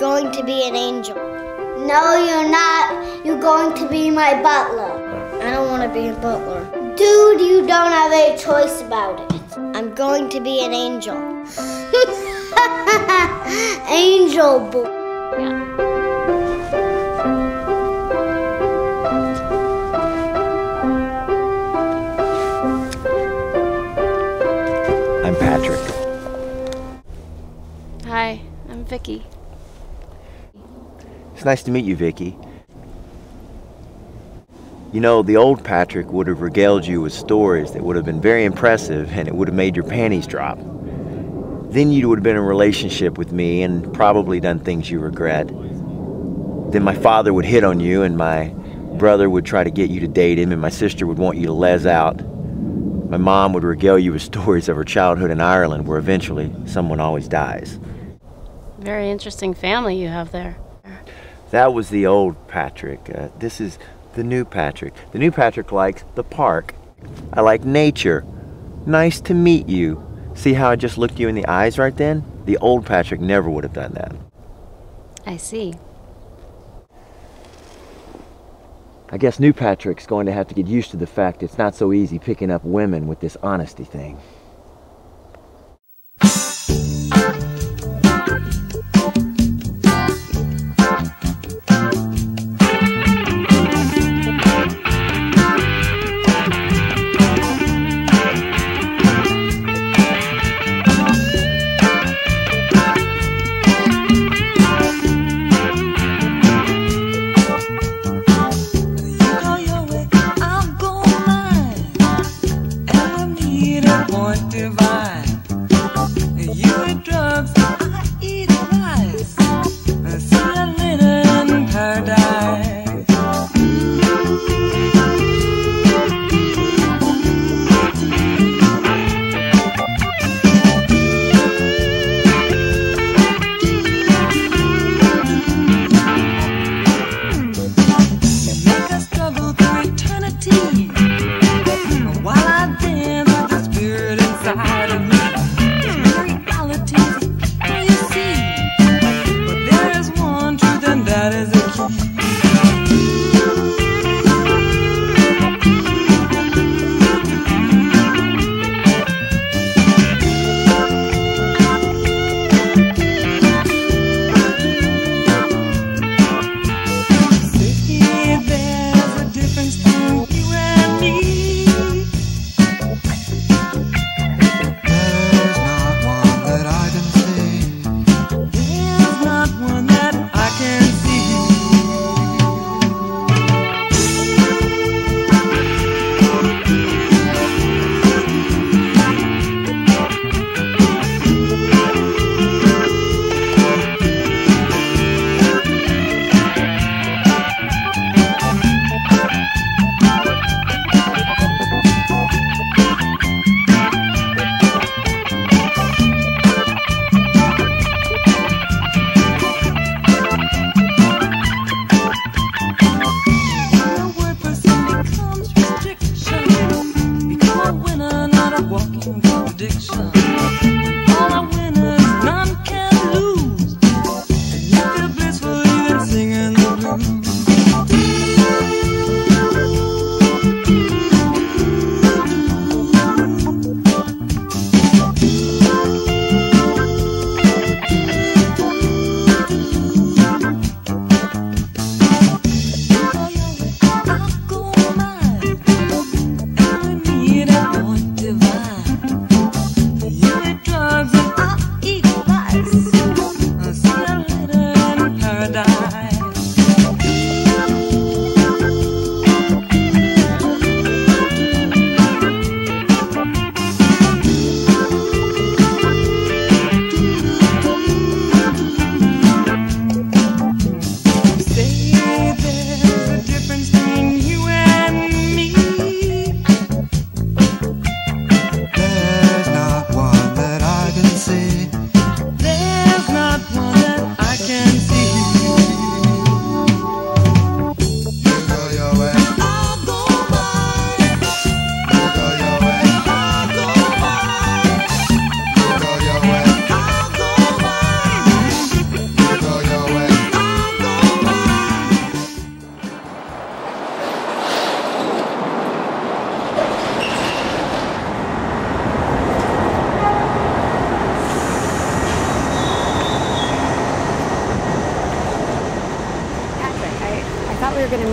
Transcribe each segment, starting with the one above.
going to be an angel. No, you're not. You're going to be my butler. I don't want to be a butler. Dude, you don't have a choice about it. I'm going to be an angel. Angel boy. Yeah. I'm Patrick. Hi, I'm Vicky. It's nice to meet you, Vicky. You know, the old Patrick would have regaled you with stories that would have been very impressive, and it would have made your panties drop. Then you would have been in a relationship with me and probably done things you regret. Then my father would hit on you, and my brother would try to get you to date him, and my sister would want you to les out. My mom would regale you with stories of her childhood in Ireland, where eventually someone always dies. Very interesting family you have there. That was the old Patrick. This is the new Patrick. The new Patrick likes the park. I like nature. Nice to meet you. See how I just looked you in the eyes right then? The old Patrick never would have done that. I see. I guess new Patrick's going to have to get used to the fact it's not so easy picking up women with this honesty thing.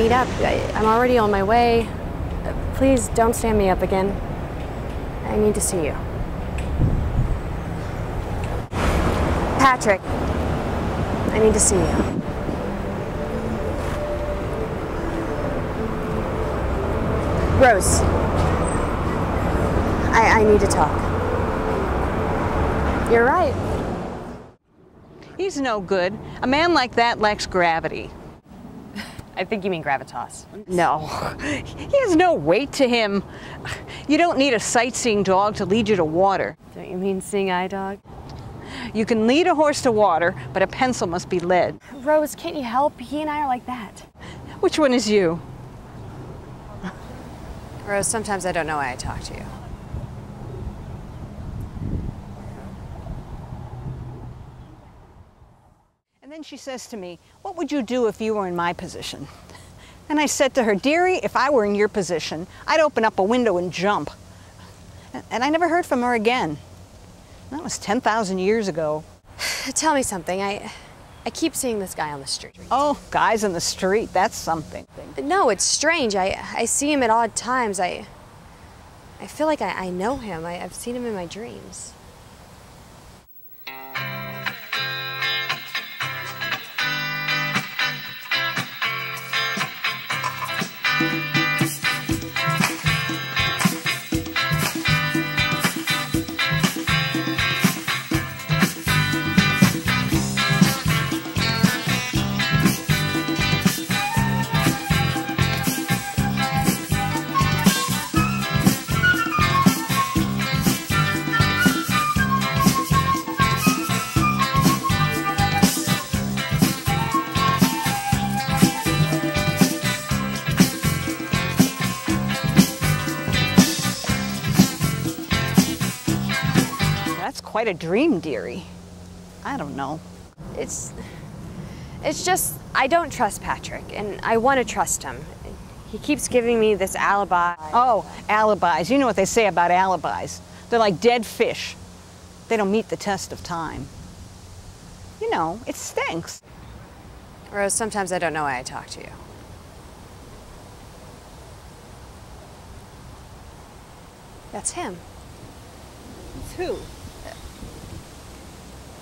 meet up. I'm already on my way. Please don't stand me up again. I need to see you. Patrick, I need to see you. Rose, I need to talk. You're right. He's no good. A man like that lacks gravity. I think you mean gravitas. No, he has no weight to him. You don't need a sightseeing dog to lead you to water. Don't you mean seeing eye dog? You can lead a horse to water, but a pencil must be led. Rose, can't you help? He and I are like that. Which one is you? Rose, sometimes I don't know why I talk to you. And then she says to me, "What would you do if you were in my position?" And I said to her, "Dearie, if I were in your position, I'd open up a window and jump." And I never heard from her again. That was 10,000 years ago. Tell me something. I keep seeing this guy on the street. Oh, guys on the street, that's something. No, it's strange. I see him at odd times. I feel like I know him. I've seen him in my dreams. That's quite a dream, dearie. I don't know. It's just, I don't trust Patrick, and I want to trust him. He keeps giving me this alibi. Oh, alibis. You know what they say about alibis. They're like dead fish. They don't meet the test of time. You know, it stinks. Rose, sometimes I don't know why I talk to you. That's him. It's who?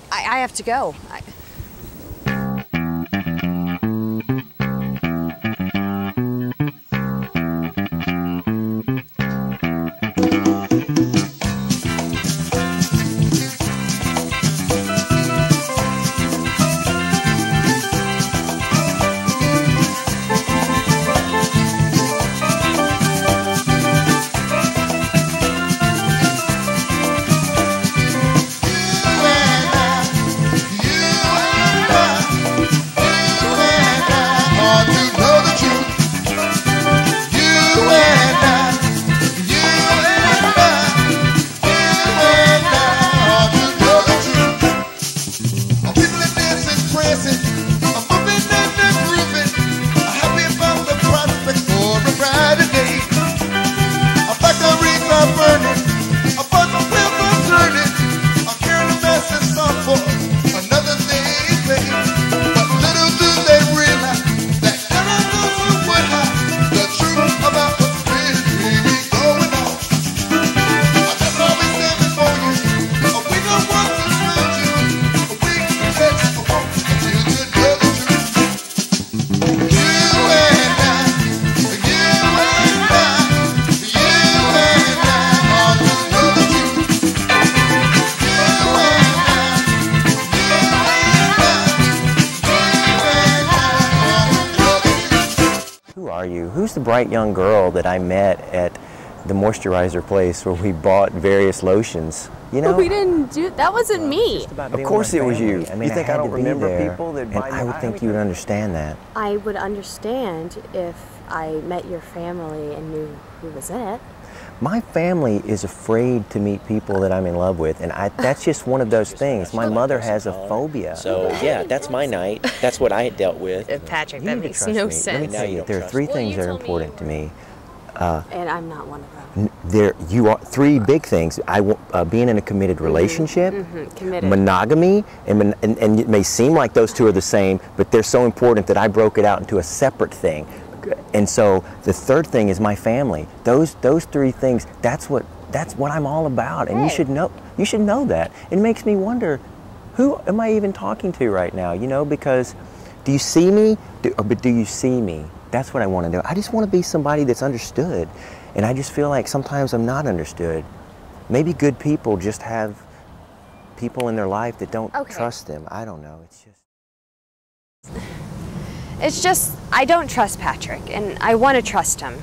I have to go. Who's the bright young girl that I met at the moisturizer place where we bought various lotions? You know, We didn't do, that wasn't me. of course it was you. I mean, You think I don't remember people that and buy I would my think you would understand that. I would understand if I met your family and knew who was in it. My family is afraid to meet people that I'm in love with, and that's just one of those things. My mother has a phobia. So yeah, that's my night. That's what I had dealt with. Patrick, You that need to makes trust no me. sense. Let me tell you, there are three things that are important to me. And I'm not one of them. You are three big things. Being in a committed relationship, Committed. monogamy, and it may seem like those two are the same, but they're so important that I broke it out into a separate thing. And so the third thing is my family. Those three things, that's what I'm all about. And you should know that. It makes me wonder, who am I even talking to right now? You know, because do you see me? But do you see me? That's what I want to do. I just want to be somebody that's understood. And I just feel like sometimes I'm not understood. Maybe good people just have people in their life that don't trust them. I don't know. It's just, I don't trust Patrick, and I want to trust him.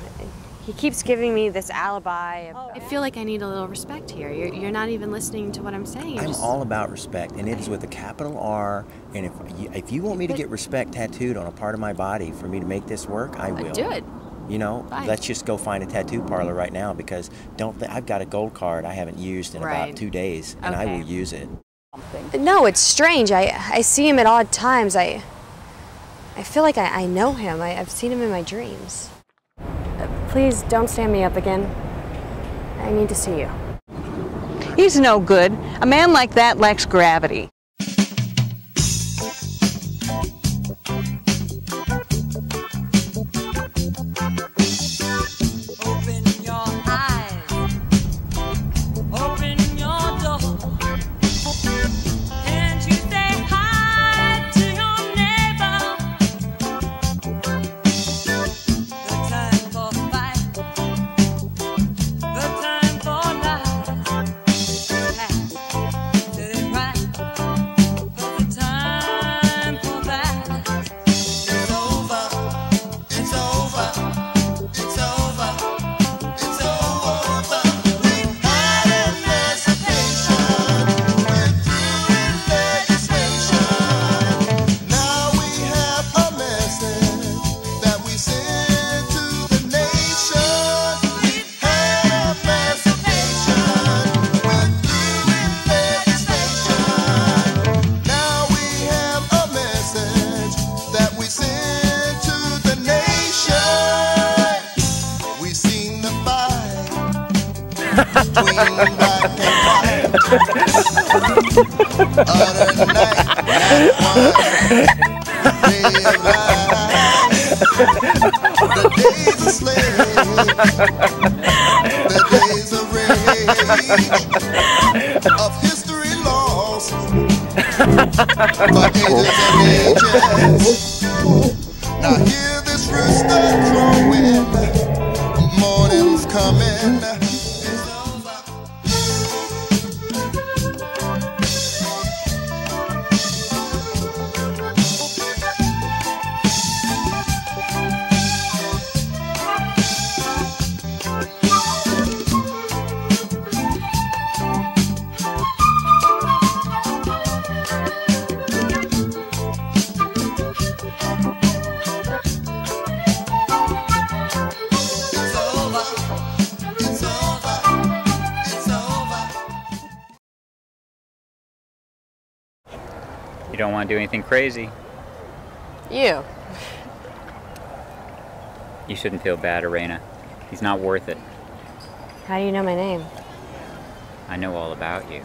He keeps giving me this alibi. I feel like I need a little respect here. You're not even listening to what I'm saying. I'm all about respect, and it is with a capital R. And if you want me to get respect tattooed on a part of my body for me to make this work, I will. Do it. You know, Fine. Let's just go find a tattoo parlor right now, because I've got a gold card I haven't used in about 2 days, and I will use it. No, it's strange. I see him at odd times. I feel like I know him. I've seen him in my dreams. Please don't stand me up again. I need to see you. He's no good. A man like that lacks gravity. Of history lost by ages and ages. Now hear this rooster crowing, morning's coming. You don't want to do anything crazy. You. You shouldn't feel bad, Arena. He's not worth it. How do you know my name? I know all about you.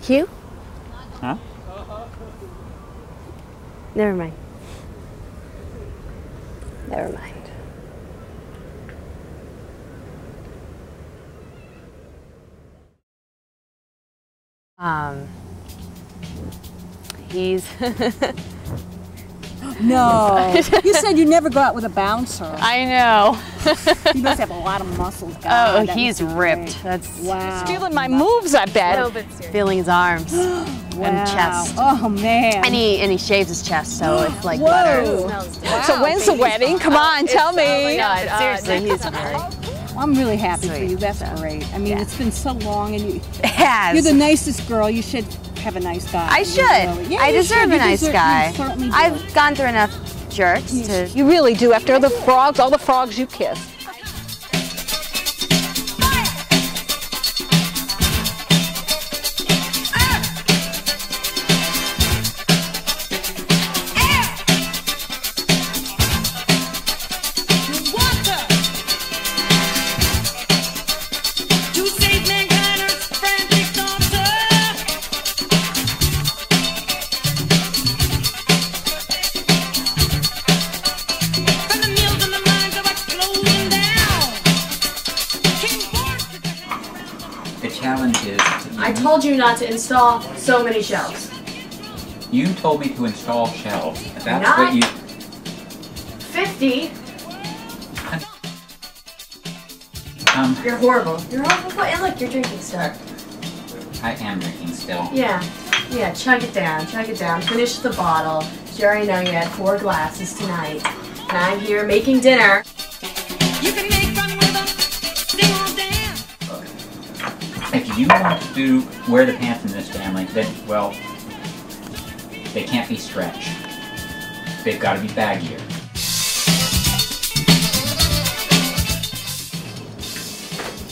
Hugh? Huh? Never mind. Never mind. He's... No. You said you never go out with a bouncer. I know. You must have a lot of muscles. God, Oh, he's ripped. That's wow. Stealing my moves, I bet. No, but seriously. feeling his arms Wow. and chest. Oh man. And he shaves his chest, so it's like Whoa. butter. Wow. So when's the wedding? Come on, tell me. Oh my God, seriously, he's really. I'm really happy for Sweet. you. That's great. I mean, it's been so long, and Has. you're the nicest girl. You should have a nice guy. I should. Really. Yeah, I you deserve should. a You nice deserve- guy. You certainly do. I've gone through enough jerks to... You really do. After all the frogs you kissed. challenge is... I told you not to install so many shelves. You told me to install shelves. That's Not what you... 50? You're horrible. You're horrible. And look, you're drinking still. I am drinking still. Yeah. Yeah, chug it down. Chug it down. Finish the bottle. Jerry, know you had 4 glasses tonight. And I'm here making dinner. You can make fun with them. They won't dance. If you want to wear the pants in this family, then, well, they can't be stretched. They've got to be baggier.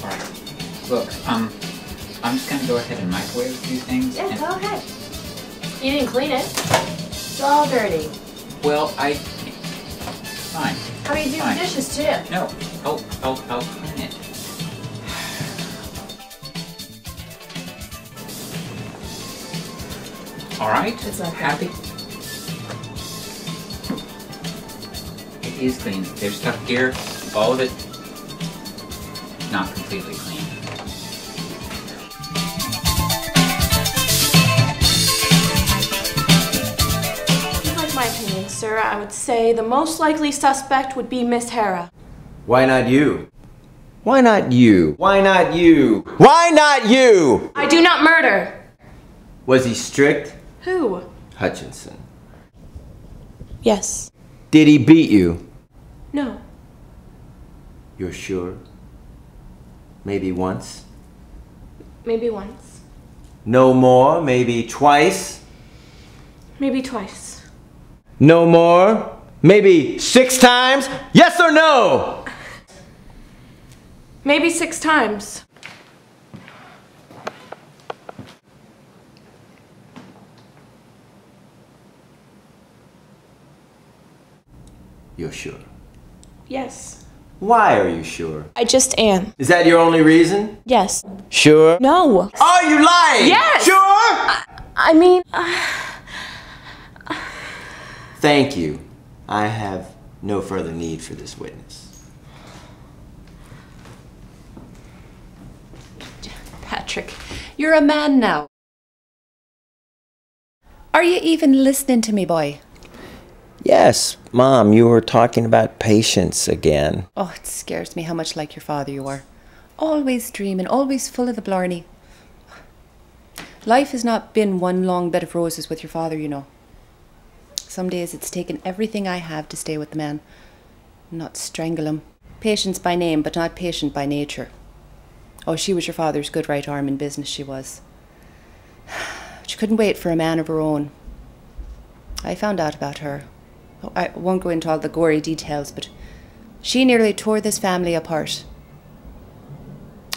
Alright. Look, I'm just going to go ahead and microwave a few things. Yeah, go ahead. You didn't clean it. It's all dirty. Well, Fine. How do you do the dishes, too? No. I'll clean it. Alright. It's not happy. It is clean. There's stuff here. All of it not completely clean. My opinion, sir, I would say the most likely suspect would be Miss Hera. Why not you? Why not you? Why not you? Why not you? I do not murder. Was he strict? Who? Hutchinson. Yes. Did he beat you? No. You're sure? Maybe once? Maybe once. No more? Maybe twice? Maybe twice. No more? Maybe 6 times? Yes or no? Maybe 6 times. You're sure? Yes. Why are you sure? I just am. Is that your only reason? Yes. Sure? No. Are you lying? Yes! Sure? I mean... Thank you. I have no further need for this witness. Patrick, you're a man now. Are you even listening to me, boy? Yes, Mom, you were talking about patience again. Oh, it scares me how much like your father you are. Always dreaming, always full of the blarney. Life has not been one long bed of roses with your father, you know. Some days it's taken everything I have to stay with the man, not strangle him. Patience by name, but not patient by nature. Oh, she was your father's good right arm in business, she was. She couldn't wait for a man of her own. I found out about her. Oh, I won't go into all the gory details, but she nearly tore this family apart.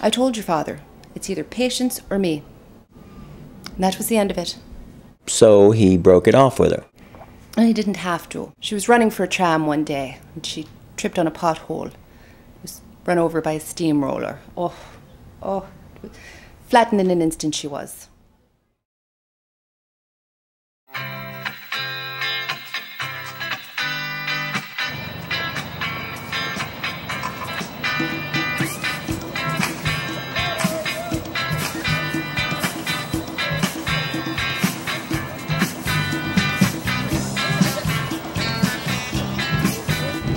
I told your father, it's either patience or me. And that was the end of it. So he broke it off with her. And he didn't have to. She was running for a tram one day, and she tripped on a pothole. Was run over by a steamroller. Oh, flattened in an instant she was.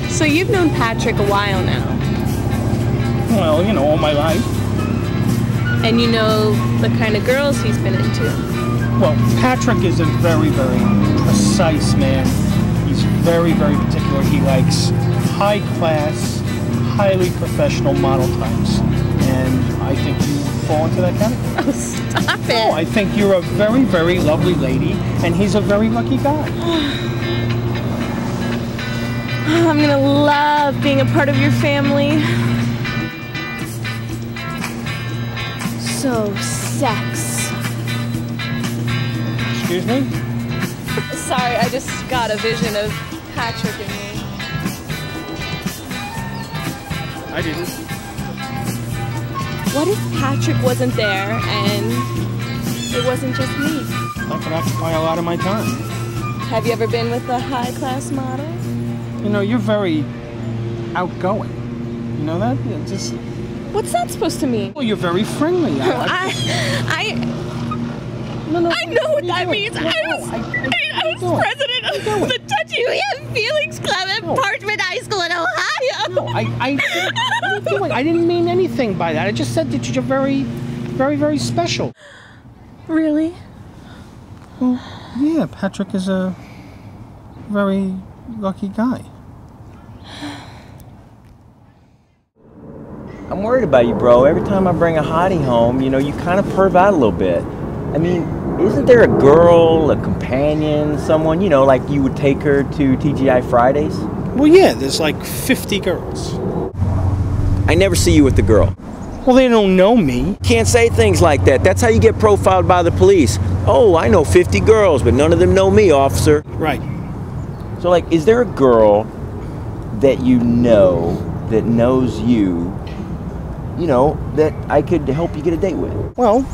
So you've known Patrick a while now. Well, you know, all my life. And you know the kind of girls he's been into. Well, Patrick is a very, very precise man. He's very, very particular. He likes high-class, highly professional model types. And I think you fall into that category. Oh, stop it. Oh, I think you're a very, very lovely lady, and he's a very lucky guy. I'm gonna love being a part of your family. So, sex. Excuse me? Sorry, I just got a vision of Patrick and me. I didn't. What if Patrick wasn't there and it wasn't just me? That could occupy a lot of my time. Have you ever been with a high-class model? You know, you're very outgoing. You know that? Yeah, just What's that supposed to mean? Well, you're very friendly. No, I know what that means. I was president of the Touchy Feelings Club at Parchment High School in Ohio. No, I didn't mean anything by that. I just said that you're very, very, very special. Really? Well, yeah, Patrick is a very lucky guy. I'm worried about you, bro. Every time I bring a hottie home, you know, you kind of perv out a little bit. I mean, isn't there a girl, a companion, someone, you know, like you would take her to TGI Fridays? Well, yeah, there's like 50 girls. I never see you with the girl. Well, they don't know me. Can't say things like that. That's how you get profiled by the police. Oh, I know 50 girls, but none of them know me, officer. Right. So, like, is there a girl that you know that knows you, you know, that I could help you get a date with? Well,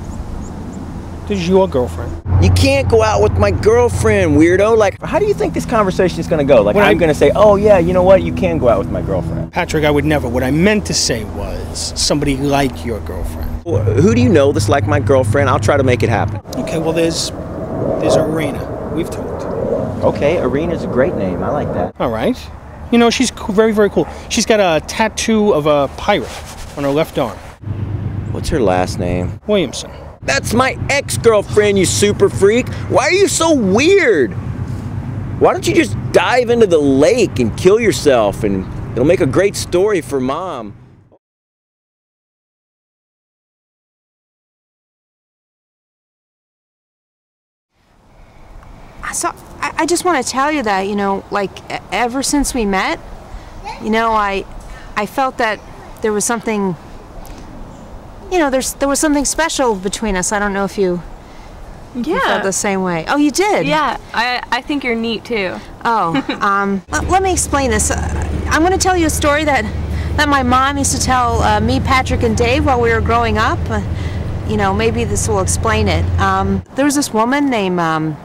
this is your girlfriend. You can't go out with my girlfriend, weirdo. Like, how do you think this conversation is going to go? Like, I'm going to say, oh, yeah, you know what? You can go out with my girlfriend. Patrick, I would never. What I meant to say was somebody like your girlfriend. Well, who do you know that's like my girlfriend? I'll try to make it happen. Okay, well, there's Irina. We've talked. Okay, Irina's a great name. I like that. All right. You know, she's very, very cool. She's got a tattoo of a pirate on her left arm. What's her last name? Williamson. That's my ex-girlfriend, you super freak. Why are you so weird? Why don't you just dive into the lake and kill yourself, and it'll make a great story for Mom. So, I just want to tell you that, you know, like, ever since we met, you know, I felt that there was something, you know, there was something special between us. I don't know if you felt the same way. Oh, you did? Yeah, I think you're neat too. Oh, let me explain this. I'm going to tell you a story that my mom used to tell me, Patrick, and Dave while we were growing up. You know, maybe this will explain it. There was this woman named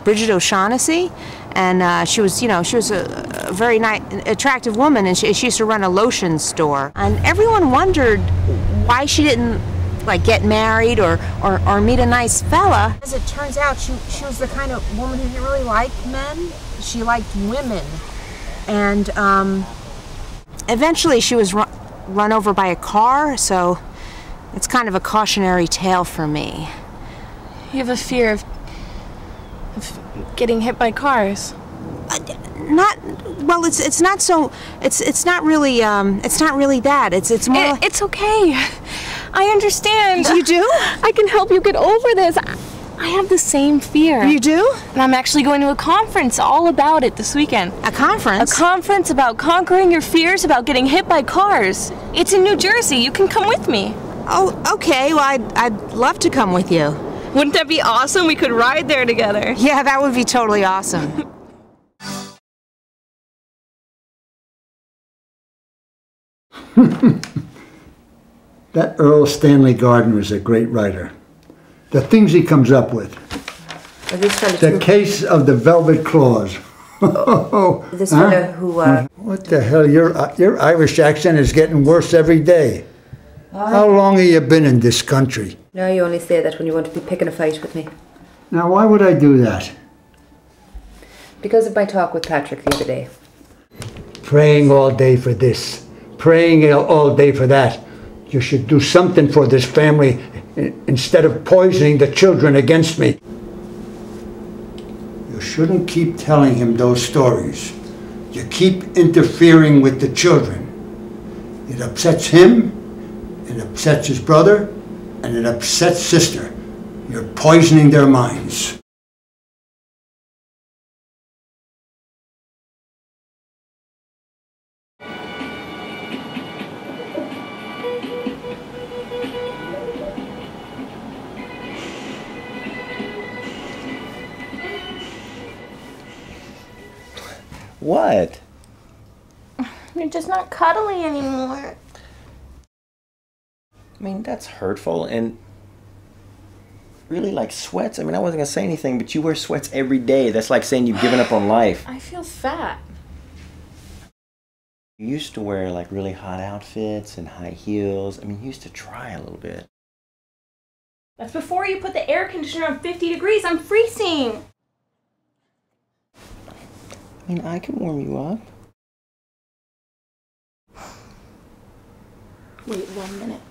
Bridget O'Shaughnessy, and she was, you know, she was a very nice, attractive woman, and she used to run a lotion store. And everyone wondered why she didn't, like, get married or meet a nice fella. As it turns out, she was the kind of woman who didn't really like men. She liked women. And eventually she was run over by a car, so it's kind of a cautionary tale for me. You have a fear of getting hit by cars? Well, it's not so. It's not really that. It's more. It's okay. I understand. You do? I can help you get over this. I have the same fear. You do? And I'm actually going to a conference all about it this weekend. A conference? A conference about conquering your fears about getting hit by cars. It's in New Jersey. You can come with me. Oh, okay. Well, I'd love to come with you. Wouldn't that be awesome? We could ride there together. Yeah, that would be totally awesome. That Earl Stanley Gardner is a great writer. The things he comes up with. The case of the velvet claws. This fellow who... What the hell? Your Irish accent is getting worse every day. How long have you been in this country? No, you only say that when you want to be picking a fight with me. Now, why would I do that? Because of my talk with Patrick the other day. Praying all day for this. Praying all day for that. You should do something for this family instead of poisoning the children against me. You shouldn't keep telling him those stories. You keep interfering with the children. It upsets him, it upsets his brother, and it upsets sister. You're poisoning their minds. What? You're just not cuddly anymore. I mean, that's hurtful and really like sweats. I mean, I wasn't gonna say anything, but you wear sweats every day. That's like saying you've given up on life. I feel fat. You used to wear like really hot outfits and high heels. I mean, you used to try a little bit. That's before you put the air conditioner on 50 degrees. I'm freezing. I mean, I can warm you up. Wait 1 minute.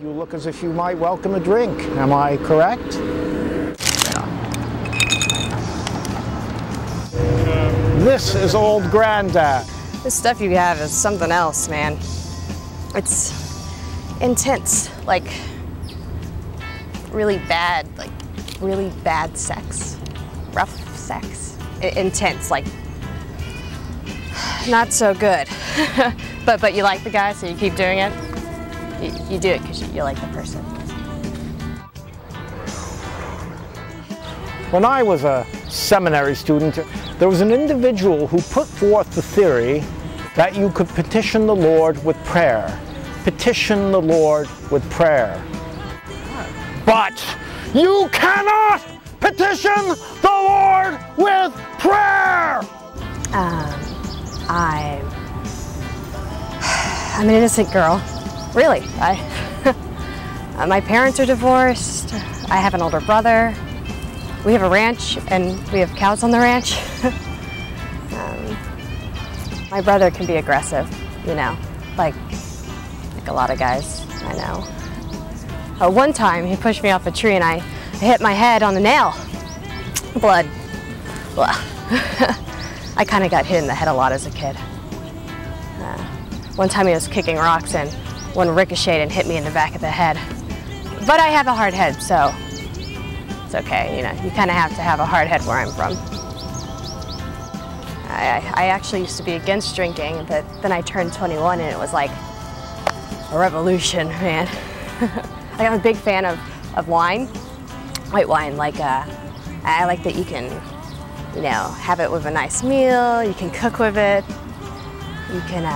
You look as if you might welcome a drink. Am I correct? This is old Granddad. This stuff you have is something else, man. It's intense, like really bad sex, rough sex. Intense, like not so good. but you like the guy, so you keep doing it. You do it because you like the person. When I was a seminary student, there was an individual who put forth the theory that you could petition the Lord with prayer. Petition the Lord with prayer. But you cannot petition the Lord with prayer! I'm an innocent girl. Really, my parents are divorced. I have an older brother. We have a ranch, and we have cows on the ranch. My brother can be aggressive, you know, like a lot of guys I know. One time, he pushed me off a tree, and I hit my head on a nail. Blood. Blah. I kind of got hit in the head a lot as a kid. One time, he was kicking rocks, and one ricocheted and hit me in the back of the head. But I have a hard head, so it's okay, you know. You kind of have to have a hard head where I'm from. I actually used to be against drinking, but then I turned 21 and it was like a revolution, man. I'm a big fan of wine, white wine. Like I like that you can, you know, have it with a nice meal. You can cook with it. You can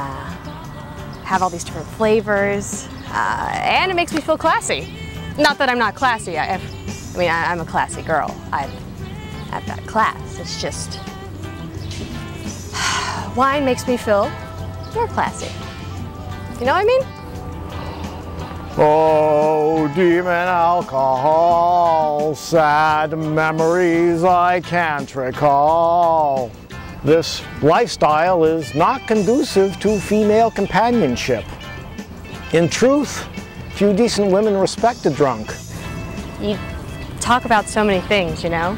have all these different flavors, and it makes me feel classy. Not that I'm not classy. I mean, I'm a classy girl. I have that class. It's just wine makes me feel more classy. You know what I mean? Oh, demon alcohol, sad memories I can't recall. This lifestyle is not conducive to female companionship. In truth, few decent women respect a drunk. You talk about so many things, you know?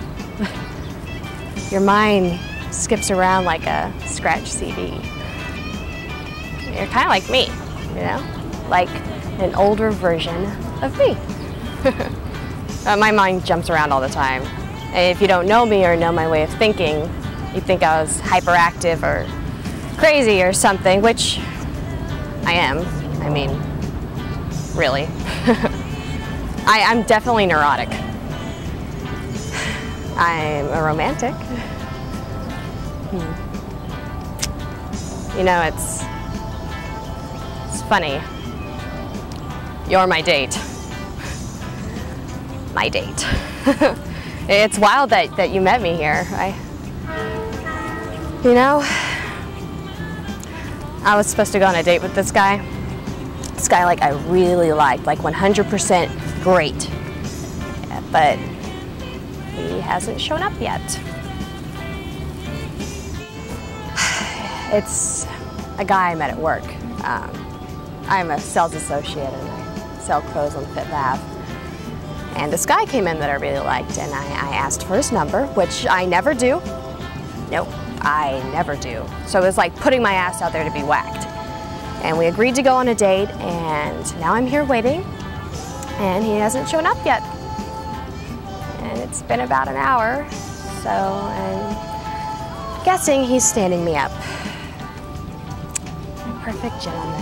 Your mind skips around like a scratch CD. You're kind of like me, you know? Like an older version of me. My mind jumps around all the time. And if you don't know me or know my way of thinking, you think I was hyperactive or crazy or something, which I am. I mean, really. I'm definitely neurotic. I'm a romantic. You know, it's funny. You're my date. My date. It's wild that you met me here. You know, I was supposed to go on a date with this guy. This guy, like, I really liked, like 100% great. Yeah, but he hasn't shown up yet. It's a guy I met at work. I'm a sales associate and I sell clothes on Fifth Ave. And this guy came in that I really liked, and I asked for his number, which I never do. Nope, I never do. So it was like putting my ass out there to be whacked. And we agreed to go on a date, and now I'm here waiting, and he hasn't shown up yet. And it's been about an hour, so I'm guessing he's standing me up. The perfect gentleman.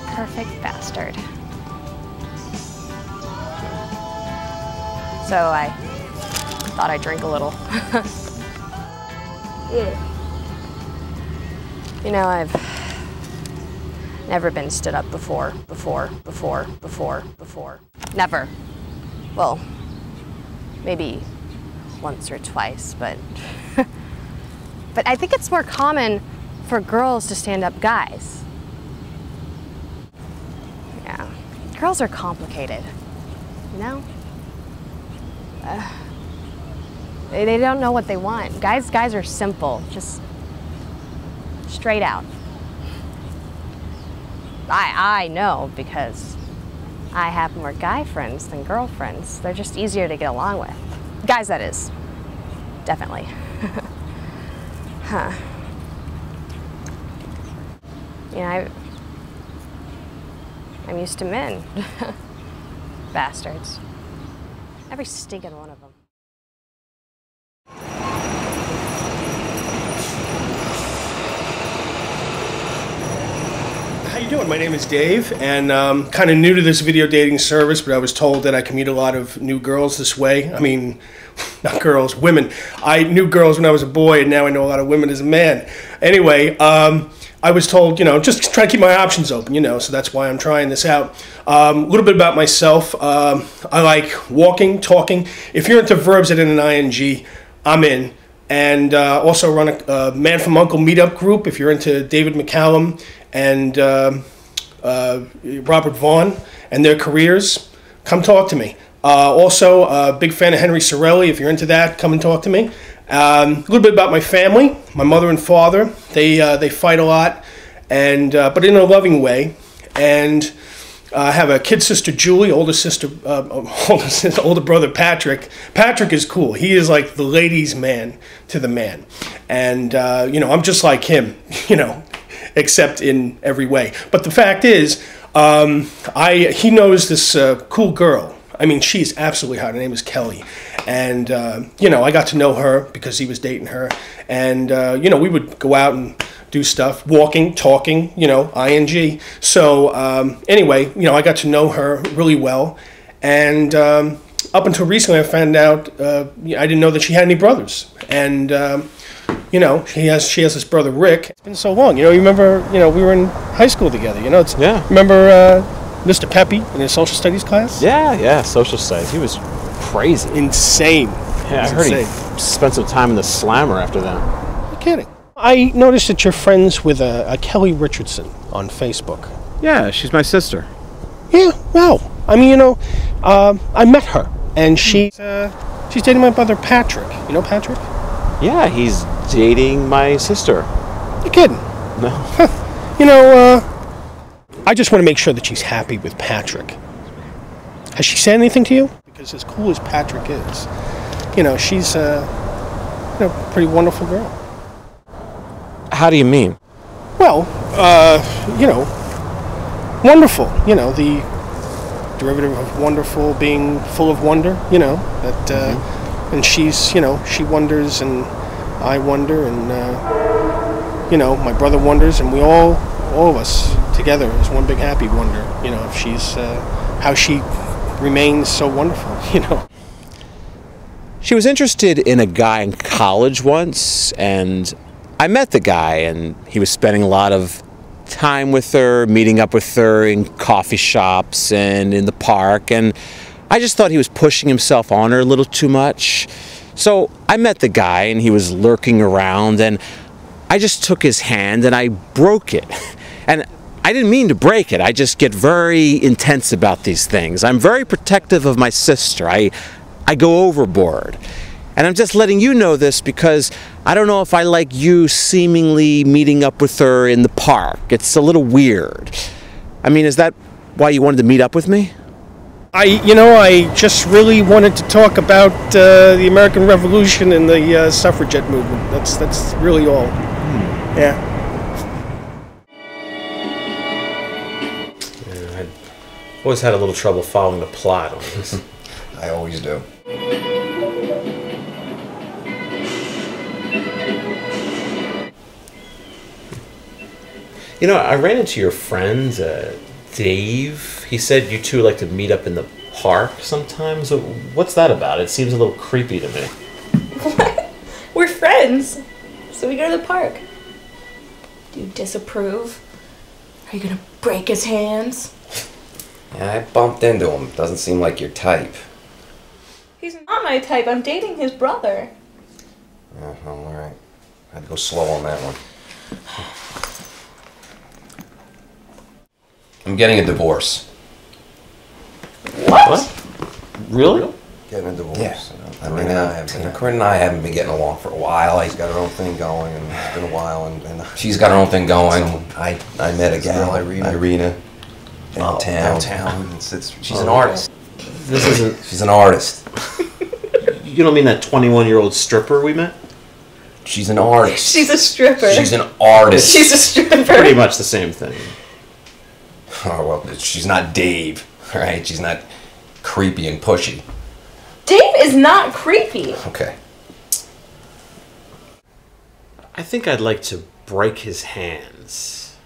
The perfect bastard. So I thought I'd drink a little. You know, I've never been stood up before. Never. Well, maybe once or twice, but but I think it's more common for girls to stand up guys. Yeah, girls are complicated, you know? They don't know what they want. Guys are simple, just straight out. I know because I have more guy friends than girlfriends. They're just easier to get along with. Guys, that is. Definitely. Huh. You know, I'm used to men. Bastards. Every stinking one of them. How you doing? My name is Dave, and kind of new to this video dating service, but I was told that I can meet a lot of new girls this way. I mean, not girls, women. I knew girls when I was a boy, and now I know a lot of women as a man. Anyway, I was told, you know, just try to keep my options open, you know, so that's why I'm trying this out. A little bit about myself. I like walking, talking. If you're into verbs that end in ing, I'm in. And also run a Man from U.N.C.L.E. meetup group if you're into David McCallum and Robert Vaughn and their careers. Come talk to me. Also, a big fan of Henry Sorelli. If you're into that, come and talk to me. A little bit about my family. My mother and father, they fight a lot, and but in a loving way. And I have a kid sister, Julie, older brother, Patrick. Patrick is cool. He is like the ladies' man to the man. And, you know, I'm just like him, you know, except in every way. But the fact is, he knows this cool girl. I mean, she's absolutely hot. Her name is Kelly. And, you know, I got to know her because he was dating her. And, you know, we would go out and do stuff, walking, talking, you know, ing. So, anyway, you know, I got to know her really well. And up until recently, I found out, I didn't know that she had any brothers. And, you know, she has this brother, Rick. It's been so long. You know, you remember, you know, we were in high school together. You know, remember Mr. Peppy in his social studies class? Yeah, social studies. He was crazy. Insane. Yeah, I heard he spent some time in the slammer after that. You're kidding. I noticed that you're friends with a Kelly Richardson on Facebook. Yeah, she's my sister. Yeah, well, I mean, you know, I met her, and she's dating my brother Patrick. You know Patrick? Yeah, he's dating my sister. You're kidding? No. You know, I just want to make sure that she's happy with Patrick. Has she said anything to you? Because as cool as Patrick is, you know, she's a pretty wonderful girl. How do you mean? Well, you know, wonderful. You know, the derivative of wonderful being full of wonder, you know, that, and she's, you know, she wonders and I wonder and, you know, my brother wonders and we all of us together as one big happy wonder, you know, if she's, how she remains so wonderful, you know. She was interested in a guy in college once, and I met the guy, and he was spending a lot of time with her, meeting up with her in coffee shops and in the park, and I just thought he was pushing himself on her a little too much. So I met the guy, and he was lurking around, and I just took his hand and I broke it. And I didn't mean to break it. I just get very intense about these things. I'm very protective of my sister. I go overboard. And I'm just letting you know this because I don't know if I like you seemingly meeting up with her in the park. It's a little weird. I mean, is that why you wanted to meet up with me? I just really wanted to talk about the American Revolution and the suffragette movement. That's really all. Yeah. I've always had a little trouble following the plot on this. I always do. You know, I ran into your friend, Dave. He said you two like to meet up in the park sometimes. What's that about? It seems a little creepy to me. What? We're friends, so we go to the park. Do you disapprove? Are you gonna break his hands? Yeah, I bumped into him. Doesn't seem like your type. He's not my type. I'm dating his brother. Oh, well, alright. I had to go slow on that one. I'm getting a divorce. What? Really? Getting a divorce. Yeah. I mean, Corinne and I haven't been getting along for a while. She's got her own thing going, and it's been a while. And she's got her own thing going. I met a gal, Irina, downtown. She's an artist. She's an artist. You don't mean that 21-year-old stripper we met? She's an artist. She's a stripper. She's an artist. She's a stripper. Pretty much the same thing. Oh, well, she's not Dave, right? She's not creepy and pushy. Dave is not creepy. Okay. I think I'd like to break his hands.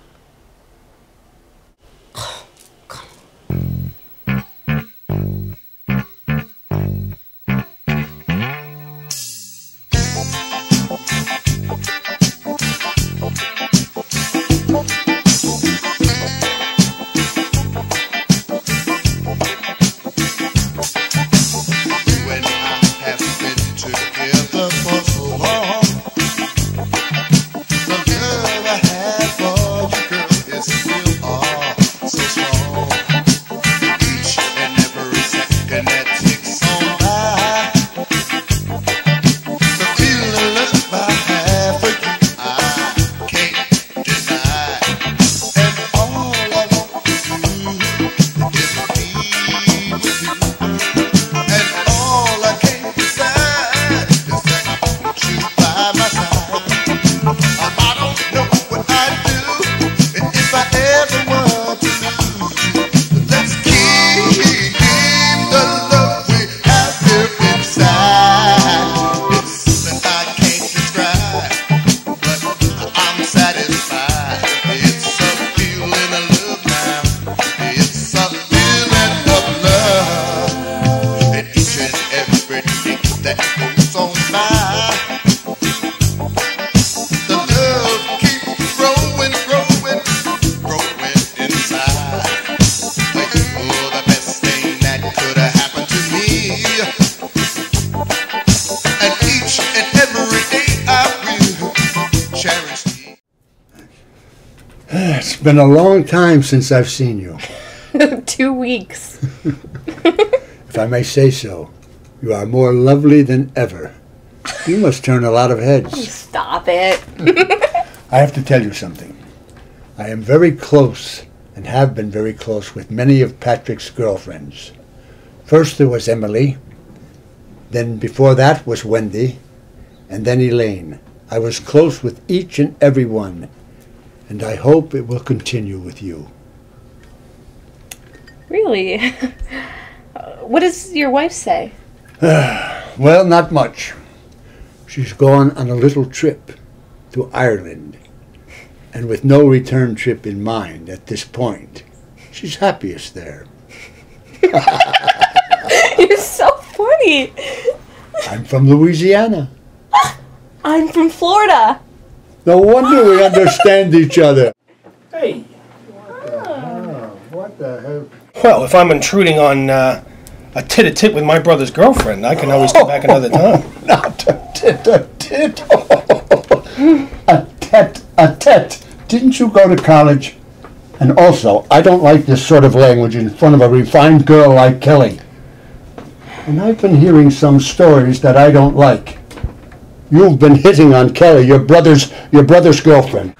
It's been a long time since I've seen you. 2 weeks. If I may say so, you are more lovely than ever. You must turn a lot of heads. Stop it. I have to tell you something. I am very close and have been very close with many of Patrick's girlfriends. First there was Emily, then before that was Wendy, and then Elaine. I was close with each and every one, and I hope it will continue with you. Really? What does your wife say? Well, not much. She's gone on a little trip to Ireland, and with no return trip in mind at this point. She's happiest there. You're so funny. I'm from Louisiana. I'm from Florida. No wonder we understand each other. Hey. What the hell? Well, if I'm intruding on a tit-a-tit with my brother's girlfriend, I can always come back another time. Not a tit-a-tit. A tit. Didn't you go to college? And also, I don't like this sort of language in front of a refined girl like Kelly. And I've been hearing some stories that I don't like. You've been hitting on Kelly, your brother's girlfriend.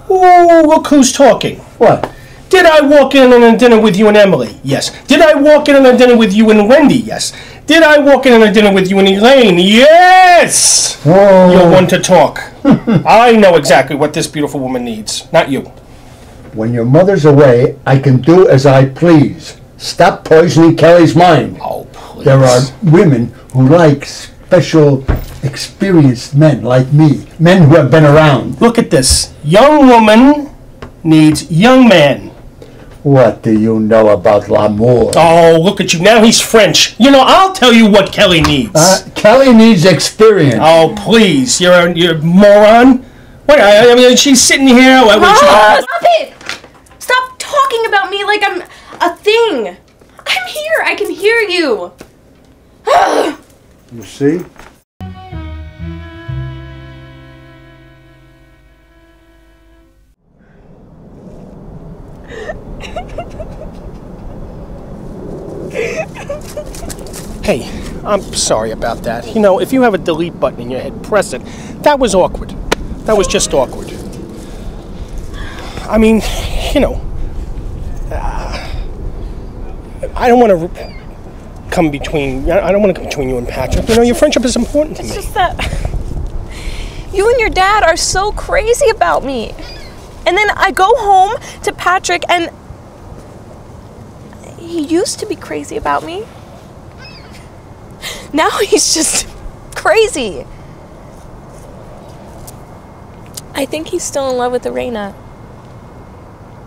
Oh, look who's talking. What? Did I walk in on a dinner with you and Emily? Yes. Did I walk in on a dinner with you and Wendy? Yes. Did I walk in on a dinner with you and Elaine? Yes! Oh. You're one to talk. I know exactly what this beautiful woman needs, not you. When your mother's away, I can do as I please. Stop poisoning Kelly's mind. Oh, please. There are women who like special, experienced men like me. Men who have been around. Look at this. Young woman needs young man. What do you know about l'amour? Oh, look at you. Now he's French. You know, I'll tell you what Kelly needs. Kelly needs experience. Oh, please. You're a moron. Wait, I mean, she's sitting here. Stop it! Stop talking about me like I'm a thing. I'm here. I can hear you. You see? Hey, I'm sorry about that. You know, if you have a delete button in your head, press it. That was awkward. That was just awkward. I mean, you know, I don't want to come between. I don't want to come between you and Patrick. You know, your friendship is important to me. It's just that you and your dad are so crazy about me. And then I go home to Patrick and he used to be crazy about me. Now he's just crazy. I think he's still in love with Irena.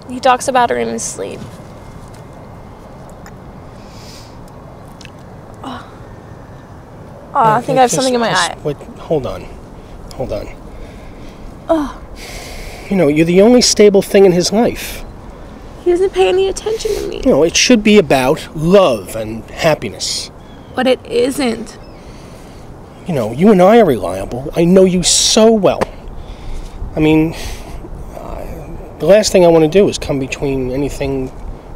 He talks about her in his sleep. I think I have something in my eye. Wait, hold on. Hold on. Oh. You know, you're the only stable thing in his life. He doesn't pay any attention to me. You know, it should be about love and happiness. But it isn't. You know, you and I are reliable. I know you so well. I mean, the last thing I want to do is come between anything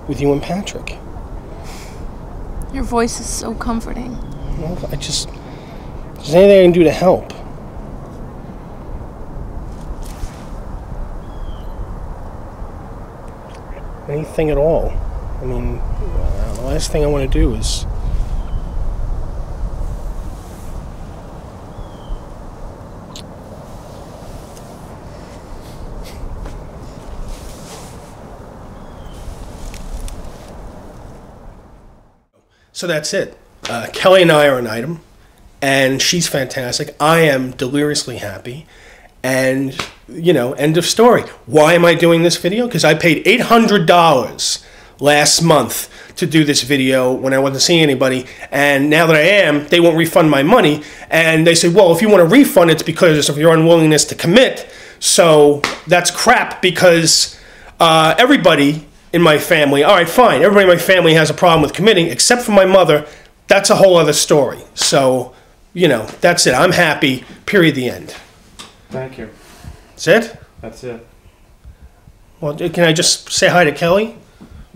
with you and Patrick. Your voice is so comforting. Well, is there anything I can do to help? Anything at all. I mean, the last thing I want to do is... So that's it. Kelly and I are an item, and she's fantastic. I am deliriously happy, and, you know, end of story. Why am I doing this video? Because I paid $800 last month to do this video when I wasn't seeing anybody, and now that I am, they won't refund my money, and they say, well, if you want a refund, it's because of your unwillingness to commit. So that's crap, because everybody in my family, all right, fine, everybody in my family has a problem with committing, except for my mother. That's a whole other story. So, you know, that's it. I'm happy, period, the end. Thank you. That's it? That's it. Well, can I just say hi to Kelly?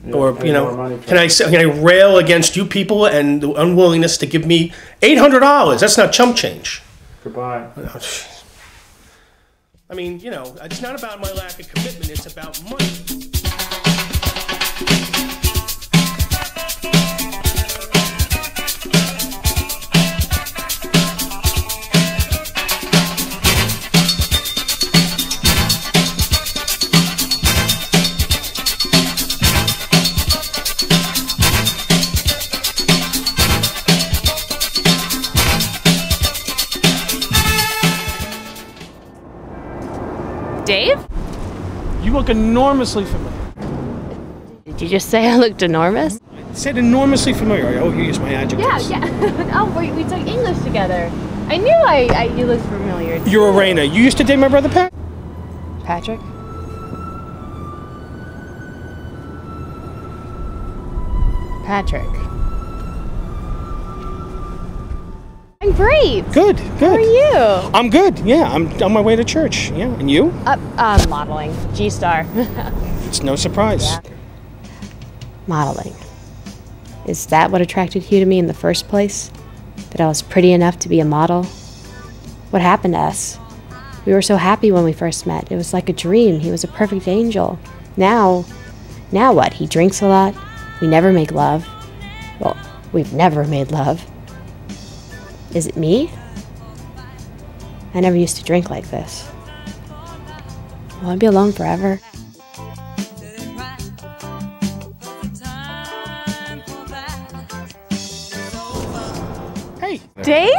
Yeah, or, you know, can I rail against you people and the unwillingness to give me $800? That's not chump change. Goodbye. I mean, you know, it's not about my lack of commitment, it's about money. Dave? You look enormously familiar. Did you just say I looked enormous? I said enormously familiar. Oh, you used my adjectives. Yeah. Oh, we took English together. I knew you looked familiar. You're Irena. You used to date my brother Pat? Patrick? Patrick. I'm brave. Good. How are you? I'm good. Yeah, I'm on my way to church. Yeah, and you? Modeling. G-Star. It's no surprise. Yeah. Modeling. Is that what attracted Hugh to me in the first place? That I was pretty enough to be a model? What happened to us? We were so happy when we first met. It was like a dream. He was a perfect angel. Now what? He drinks a lot. We never make love. Well, we've never made love. Is it me? I never used to drink like this. Will I be alone forever? Hey. Dave?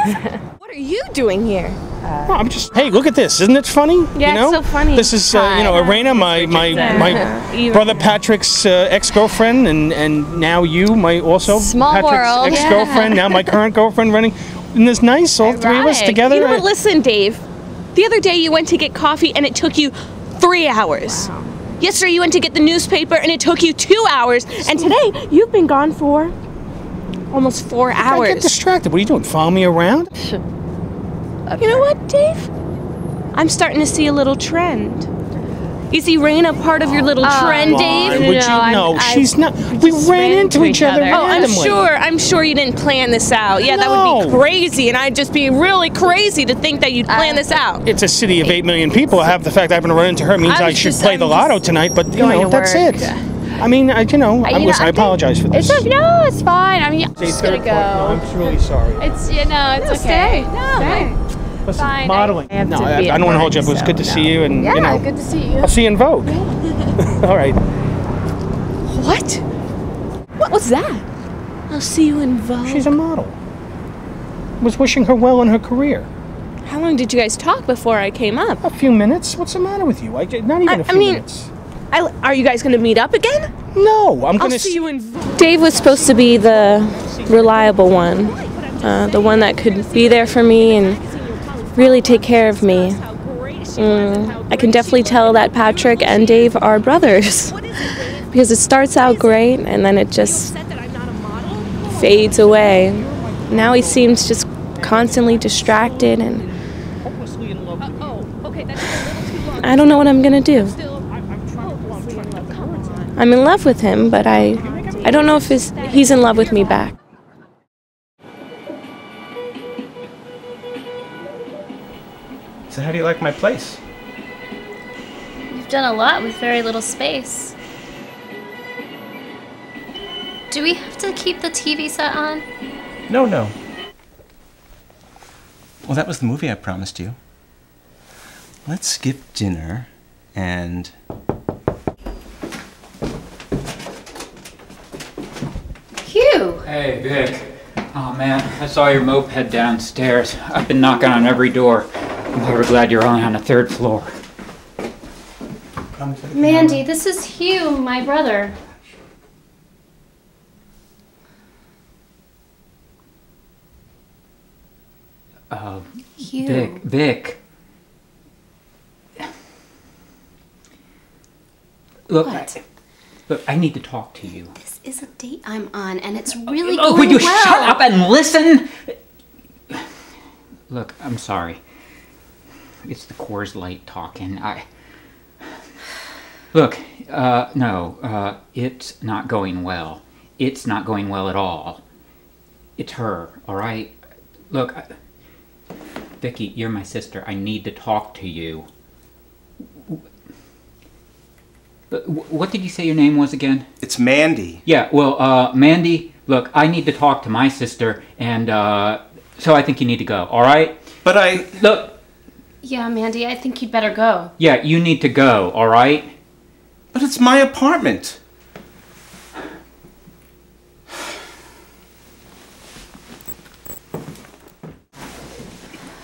What are you doing here? No, I'm just. Hey, look at this! Isn't it funny? Yeah, you know? it's so funny. This is, Irena, my brother Patrick's ex-girlfriend, and now you, my also Small Patrick's world. ex-girlfriend. Now my current girlfriend running. Isn't this nice? All three of us together. You know what? Listen, Dave. The other day you went to get coffee and it took you 3 hours. Wow. Yesterday you went to get the newspaper and it took you 2 hours. And today you've been gone for almost 4 hours. I get distracted. What are you doing? Follow me around? You know what, Dave? I'm starting to see a little trend. Is Irena part of your little trend, Dave? Would you? No, she's not. We ran into each other. Oh, randomly. I'm sure you didn't plan this out. Yeah, that would be crazy, and I'd just be really crazy to think that you'd plan this out. It's a city of 8 million people. I have the fact I happen to run into her means I should play the lotto tonight, but you know, that's it. I mean, listen, I apologize for this. No, it's fine. I mean, I'm just gonna go. No, I'm really sorry. It's okay. Stay. No, Listen, fine. modeling. I No, I don't want to hold you up. It was good to see you, and Yeah, good to see you. I'll see you in Vogue. All right. What? What was that? I'll see you in Vogue. She's a model. Was wishing her well in her career. How long did you guys talk before I came up? A few minutes. What's the matter with you? Not even a few minutes. Are you guys going to meet up again? No, I'm going to see you in Vogue. Dave was supposed to be the reliable one, the one that could be there for me and really take care of me. I can definitely tell that Patrick and Dave are brothers because it starts out great and then it just fades away. Now he seems just constantly distracted and I don't know what I'm gonna do. I'm in love with him, but I don't know if he's in love with me back. So how do you like my place? You've done a lot with very little space. Do we have to keep the TV set on? No. Well, that was the movie I promised you. Let's skip dinner and... Hugh! Hey, Vic. Oh, man, I saw your moped downstairs. I've been knocking on every door. I'm very glad you're only on the 3rd floor. Mandy, this is Hugh, my brother. Hugh. Vic. Look, look, I need to talk to you. This is a date I'm on, and it's really Oh, going would you well. shut up and listen? Look, I'm sorry. It's the Coors Light talking. Look, no, it's not going well. It's not going well at all. It's her, all right? Look, Vicky, you're my sister. I need to talk to you. What did you say your name was again? It's Mandy. Yeah, well, Mandy, look, I need to talk to my sister, and so I think you need to go, all right? But Look. Yeah, Mandy, I think you'd better go. Yeah, you need to go, all right? But it's my apartment.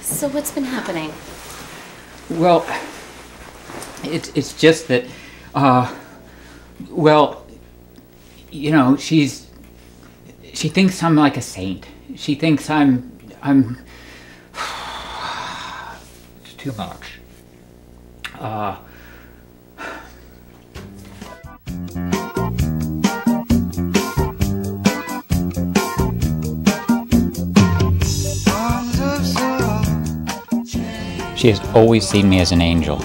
So what's been happening? Well, it's just that, well, you know, she thinks I'm like a saint. She thinks I'm it's too much. She has always seen me as an angel.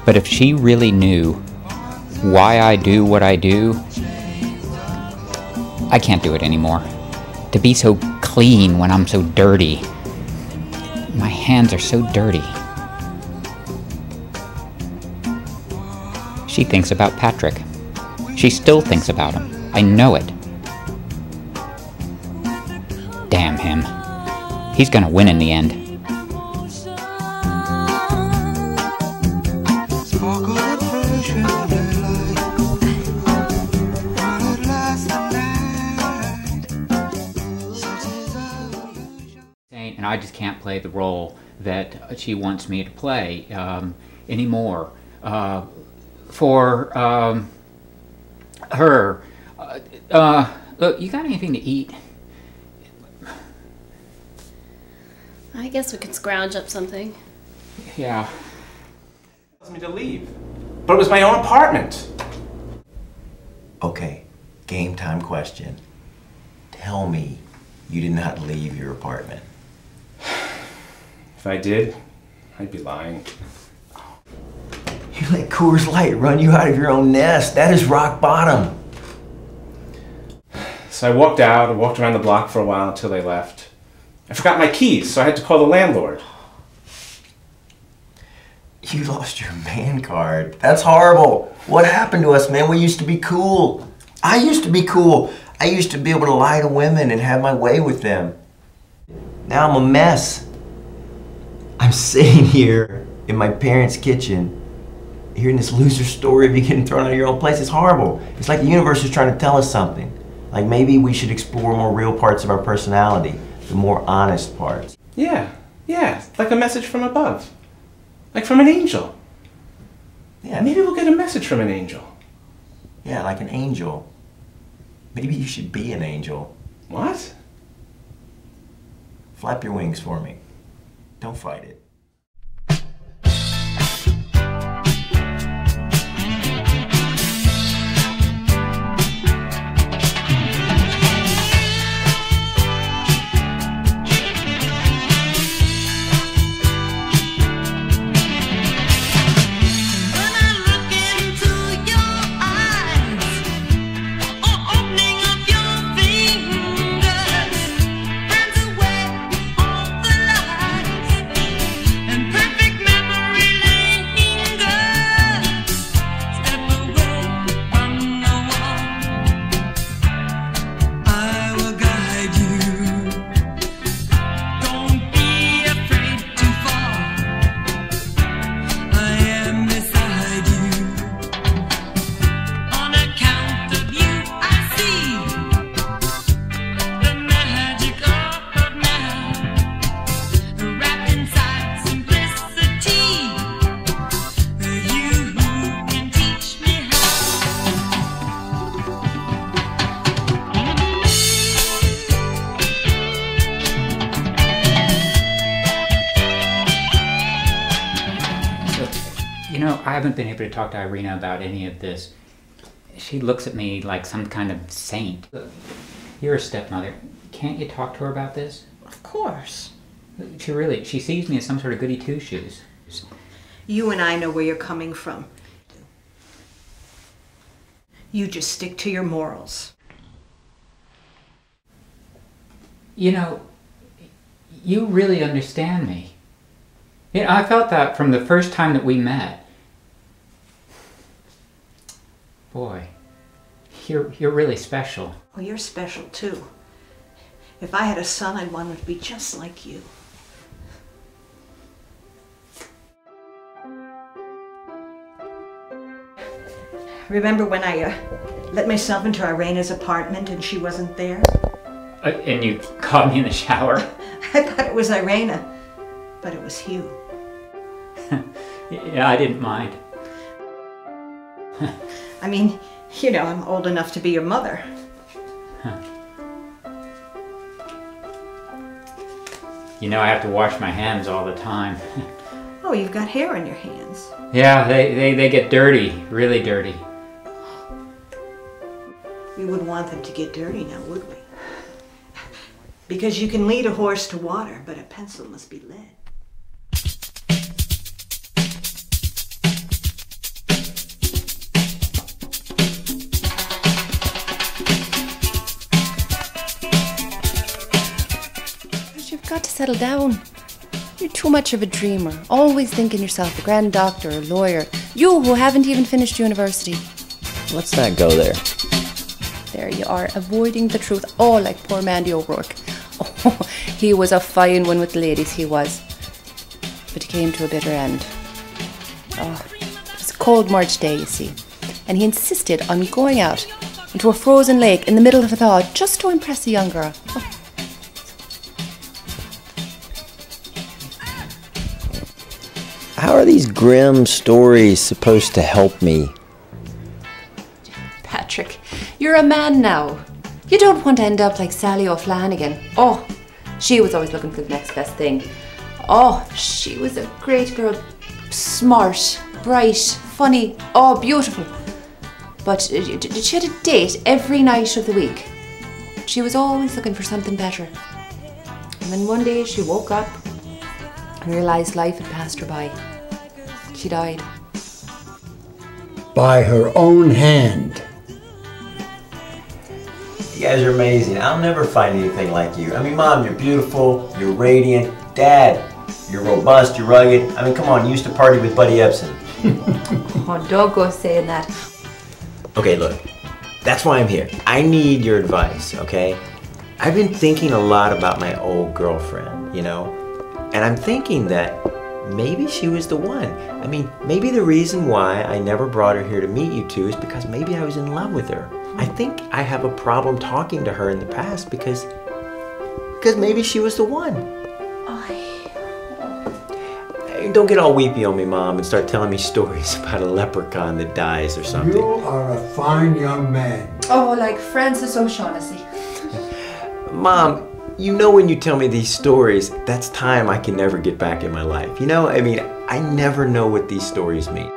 But if she really knew why I do what I do, I can't do it anymore. To be so clean when I'm so dirty. My hands are so dirty. She thinks about Patrick. She still thinks about him. I know it. Damn him. He's gonna win in the end. And I just can't play the role that she wants me to play anymore. For her. Look, you got anything to eat? I guess we could scrounge up something. Yeah. Tells me to leave. But it was my own apartment. Okay, game time question. Tell me you did not leave your apartment. If I did, I'd be lying. You let Coors Light run you out of your own nest. That is rock bottom. So I walked out and walked around the block for a while until they left. I forgot my keys, so I had to call the landlord. You lost your man card. That's horrible. What happened to us, man? We used to be cool. I used to be cool. I used to be able to lie to women and have my way with them. Now I'm a mess. I'm sitting here in my parents' kitchen hearing this loser story of you getting thrown out of your own place. It's horrible. It's like the universe is trying to tell us something. Like maybe we should explore more real parts of our personality, the more honest parts. Yeah, like a message from above. Like from an angel. Yeah. Maybe we'll get a message from an angel. Yeah, like an angel. Maybe you should be an angel. What? Flap your wings for me. Don't fight it. You know, I haven't been able to talk to Irina about any of this. She looks at me like some kind of saint. You're a stepmother. Can't you talk to her about this? Of course. She sees me as some sort of goody two-shoes. You and I know where you're coming from. You just stick to your morals. You know, you really understand me. You know, I felt that from the first time that we met. Boy, you're really special. Well, you're special too. If I had a son, I'd want him to be just like you. Remember when I let myself into Irina's apartment and she wasn't there? And you caught me in the shower? I thought it was Irina, but it was Hugh. Yeah, I didn't mind. I mean, you know, I'm old enough to be your mother. You know, I have to wash my hands all the time. Oh, you've got hair on your hands. Yeah, they get dirty, really dirty. We wouldn't want them to get dirty now, would we? Because you can lead a horse to water, but a pencil must be lead. settle down. You're too much of a dreamer, always thinking yourself a grand doctor or lawyer. You who haven't even finished university. Let's not go there. There you are, avoiding the truth. Oh, like poor Mandy O'Rourke. Oh, he was a fine one with the ladies, he was. But he came to a bitter end. Oh, it was a cold March day, you see. And he insisted on going out into a frozen lake in the middle of a thaw just to impress a young girl. Oh. How are these grim stories supposed to help me? Patrick, you're a man now. You don't want to end up like Sally O'Flanagan. Oh, she was always looking for the next best thing. Oh, she was a great girl. Smart, bright, funny, oh, beautiful. But she had a date every night of the week. She was always looking for something better. And then one day she woke up and realised life had passed her by. She died. By her own hand. You guys are amazing. I'll never find anything like you. I mean, Mom, you're beautiful, you're radiant. Dad, you're robust, you're rugged. I mean, come on, you used to party with Buddy Epson. Oh, don't go saying that. Okay, look, that's why I'm here. I need your advice, okay? I've been thinking a lot about my old girlfriend, you know? And I'm thinking that maybe she was the one. I mean, maybe the reason why I never brought her here to meet you two is because maybe I was in love with her. I think I have a problem talking to her in the past because maybe she was the one. Don't get all weepy on me, Mom, and start telling me stories about a leprechaun that dies or something. You are a fine young man. Oh, like Francis O'Shaughnessy. Mom, you know when you tell me these stories, that's time I can never get back in my life. You know, I mean, I never know what these stories mean.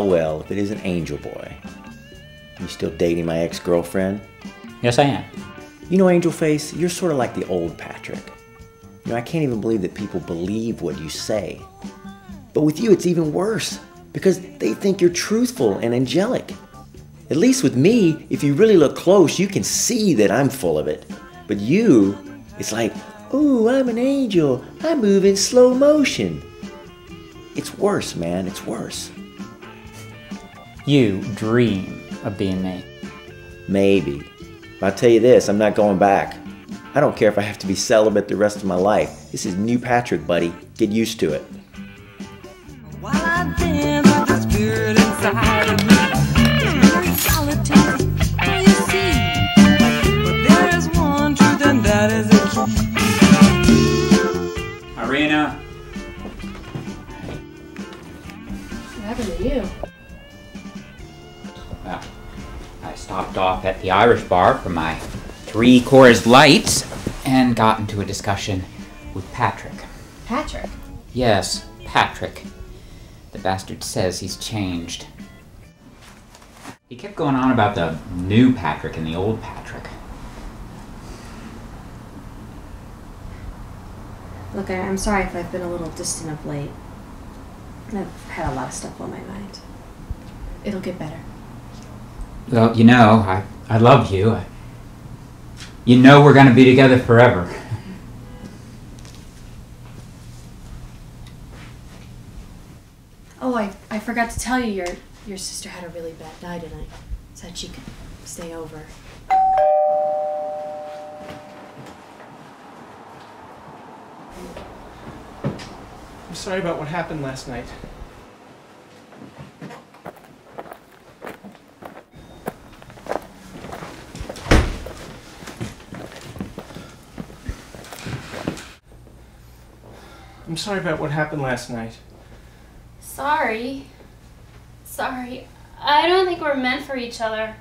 Well, if it isn't Angel Boy. You still dating my ex-girlfriend? Yes, I am. You know, Angel Face, you're sort of like the old Patrick. You know, I can't even believe that people believe what you say. But with you, it's even worse, because they think you're truthful and angelic. At least with me, if you really look close, you can see that I'm full of it. But you, it's like, ooh, I'm an angel. I move in slow motion. It's worse, man, it's worse. You dream of being me. Maybe. But I'll tell you this, I'm not going back. I don't care if I have to be celibate the rest of my life. This is new Patrick, buddy. Get used to it. While I dance with the spirit inside of me, it's very solitary, do you see? But there is one truth and that is a key. Irina. What happened to you? Well, I stopped off at the Irish bar for my 3 Coors Lights and got into a discussion with Patrick. Patrick? Yes, Patrick. The bastard says he's changed. He kept going on about the new Patrick and the old Patrick. Look, I'm sorry if I've been a little distant of late. I've had a lot of stuff on my mind. It'll get better. Well, you know, I love you. You know we're gonna be together forever. Oh, I forgot to tell you, your sister had a really bad night and I said she could stay over. I'm sorry about what happened last night. I'm sorry about what happened last night. Sorry. Sorry. I don't think we're meant for each other.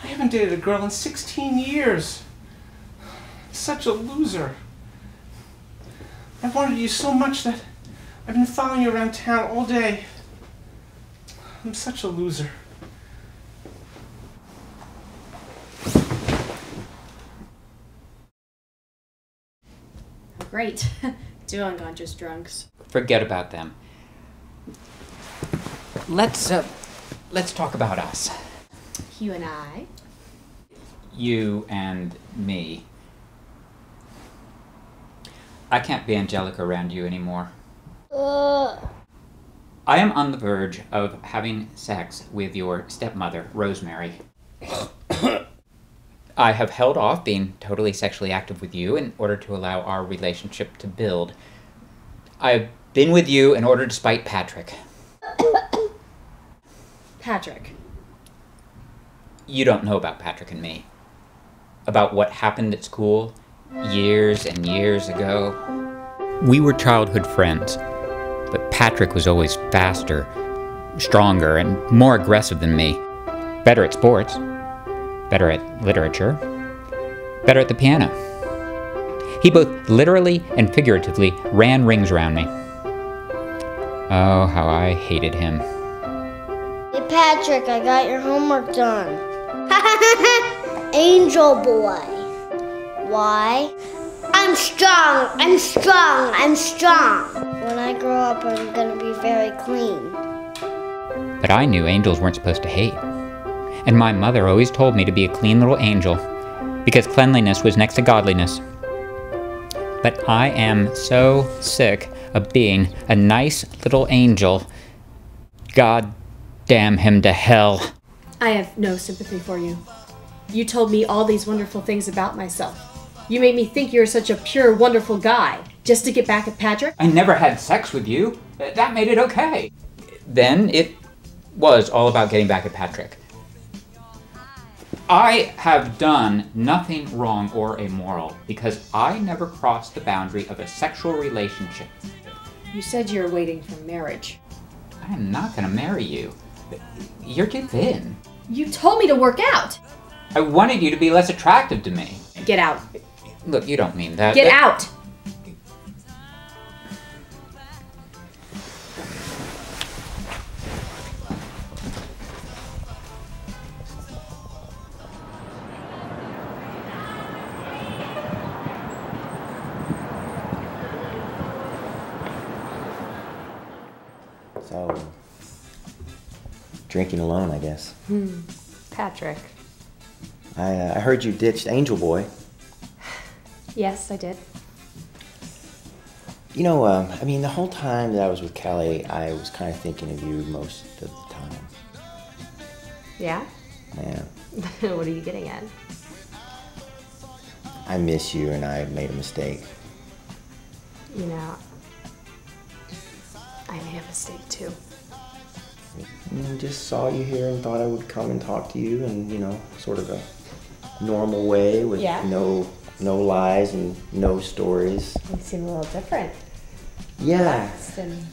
I haven't dated a girl in 16 years. Such a loser. I wanted you so much that I've been following you around town all day. I'm such a loser. great. Two unconscious drunks. Forget about them. Let's talk about us. You and I. You and me. I can't be angelic around you anymore. I am on the verge of having sex with your stepmother, Rosemary. I have held off being totally sexually active with you in order to allow our relationship to build. I've been with you in order to spite Patrick. Patrick. You don't know about Patrick and me. About what happened at school years and years ago. We were childhood friends, but Patrick was always faster, stronger, and more aggressive than me. Better at sports, better at literature, better at the piano. He both literally and figuratively ran rings around me. Oh, how I hated him. Hey Patrick, I got your homework done. Angel boy. Why? I'm strong, I'm strong, I'm strong. When I grow up, I'm gonna be very clean. But I knew angels weren't supposed to hate. And my mother always told me to be a clean little angel, because cleanliness was next to godliness. But I am so sick of being a nice little angel. God damn him to hell. I have no sympathy for you. You told me all these wonderful things about myself. You made me think you're such a pure, wonderful guy, just to get back at Patrick? I never had sex with you. That made it okay. Then it was all about getting back at Patrick. I have done nothing wrong or immoral because I never crossed the boundary of a sexual relationship. You said you were waiting for marriage. I am not going to marry you. You're too thin. You told me to work out. I wanted you to be less attractive to me. Get out. Look, you don't mean that. Get out! So, drinking alone, I guess. Patrick. I heard you ditched Angel Boy. Yes, I did. You know, I mean, the whole time that I was with Callie, I was kind of thinking of you most of the time. Yeah? Yeah. What are you getting at? I miss you and I made a mistake. You know, I made a mistake too. I just saw you here and thought I would come and talk to you in, you know, sort of a normal way with no lies and no stories. You seem a little different. Yeah. Relaxed and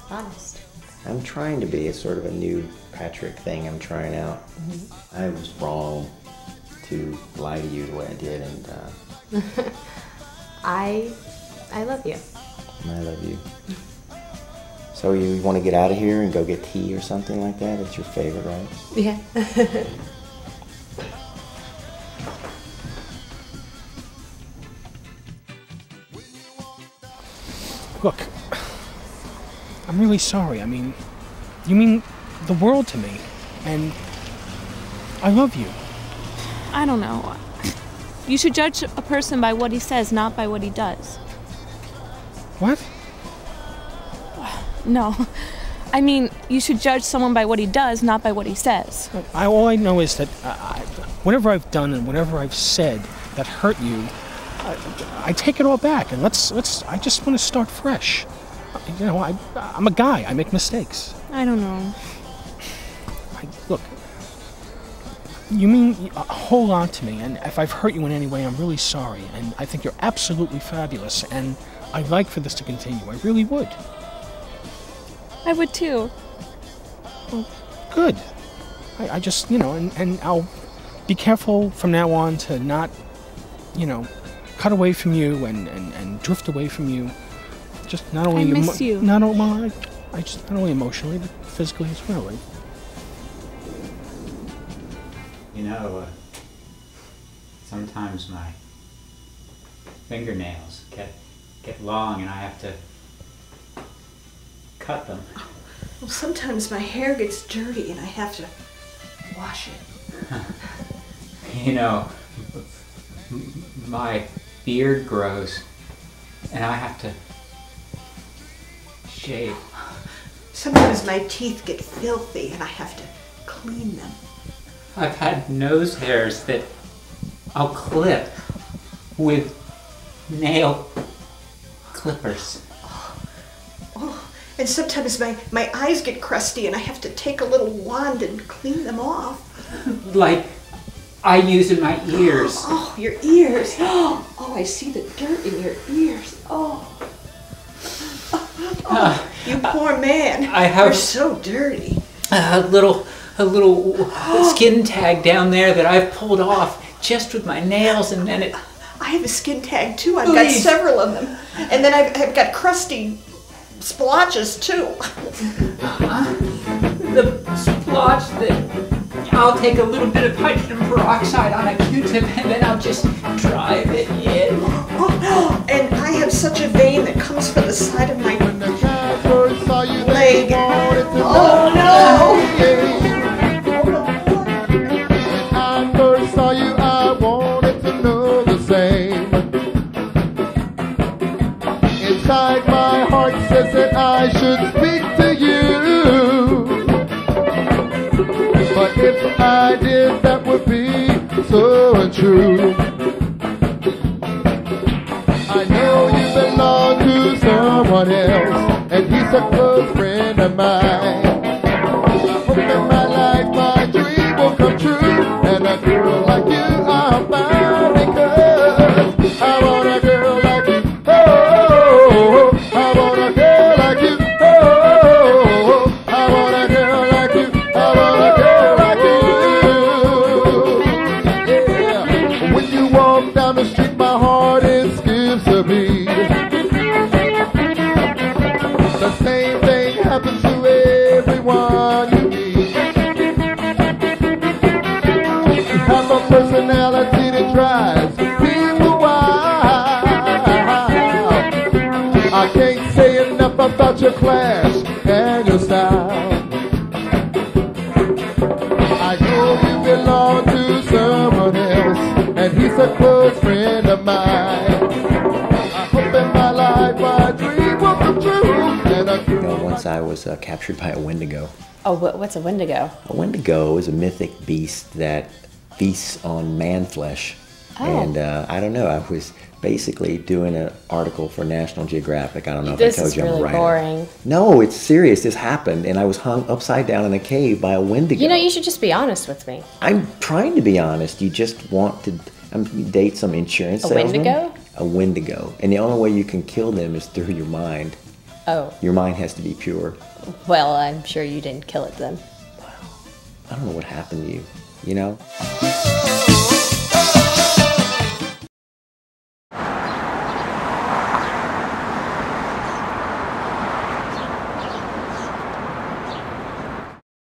honest. I'm trying to be. It's sort of a new Patrick thing I'm trying out. I was wrong to lie to you the way I did, and I love you. I love you. So you want to get out of here and go get tea or something like that? It's your favorite, right? Yeah. Look, I'm really sorry. I mean, you mean the world to me, and I love you. I don't know. You should judge a person by what he says, not by what he does. What? No. I mean, you should judge someone by what he does, not by what he says. All I know is that whatever I've done and whatever I've said that hurt you, I take it all back, and let's. I just want to start fresh. You know, I'm a guy. I make mistakes. I don't know. Look, you mean a whole lot to me, and if I've hurt you in any way, I'm really sorry. And I think you're absolutely fabulous, and I'd like for this to continue. I really would. I would too. Well, good. I just, you know, and I'll be careful from now on to not, you know, cut away from you and drift away from you. Just not only I miss you. Not only not only emotionally, but physically as well. Right? You know, sometimes my fingernails get long and I have to cut them. Well, sometimes my hair gets dirty and I have to wash it. You know, my beard grows and I have to shave. Sometimes my teeth get filthy and I have to clean them. I've had nose hairs that I'll clip with nail clippers. Oh, and sometimes my eyes get crusty and I have to take a little wand and clean them off. Like I use in my ears. Oh, your ears. Oh, I see the dirt in your ears. Oh. You poor man. You're so dirty. A little skin tag down there that I've pulled off just with my nails, and then it. I have a skin tag too. I've got several of them, and then I've got crusty splotches too. The splotch that I'll take a little bit of hydrogen peroxide on a Q-tip, and then I'll just drive it in. Oh, and I have such a vein that comes from the side of my leg. Oh no! I first saw you, I wanted to know the same. Inside my heart says that I should speak to you. But if I did, that would be so untrue. I know you belong to someone else, and he's a close friend of mine. I hope in my life my dream will come true, and a girl like you I'll find, because I want a girl like you. Oh, I want a girl like you. Oh, I want a girl like you. I want a girl like you. Yeah. When you walk down the street, my heart it skips a beat. The same thing happens to everyone you meet. You have a personality that drives people wild. I can't say enough about your class and your style. I know you belong to someone else, and he's a close friend of mine. I hope in my life my dream will come true. Once I was captured by a Wendigo. Oh, what's a Wendigo? A Wendigo is a mythic beast that feasts on man flesh. Oh. And I don't know, I was basically doing an article for National Geographic. I don't know if I told you I'm a writer. This is really boring. No, it's serious. This happened, and I was hung upside down in a cave by a Wendigo. You know, you should just be honest with me. I'm trying to be honest. You just want to date some insurance salesman. A Wendigo? A Wendigo. And the only way you can kill them is through your mind. Oh. Your mind has to be pure. Well, I'm sure you didn't kill it then. I don't know what happened to you, you know?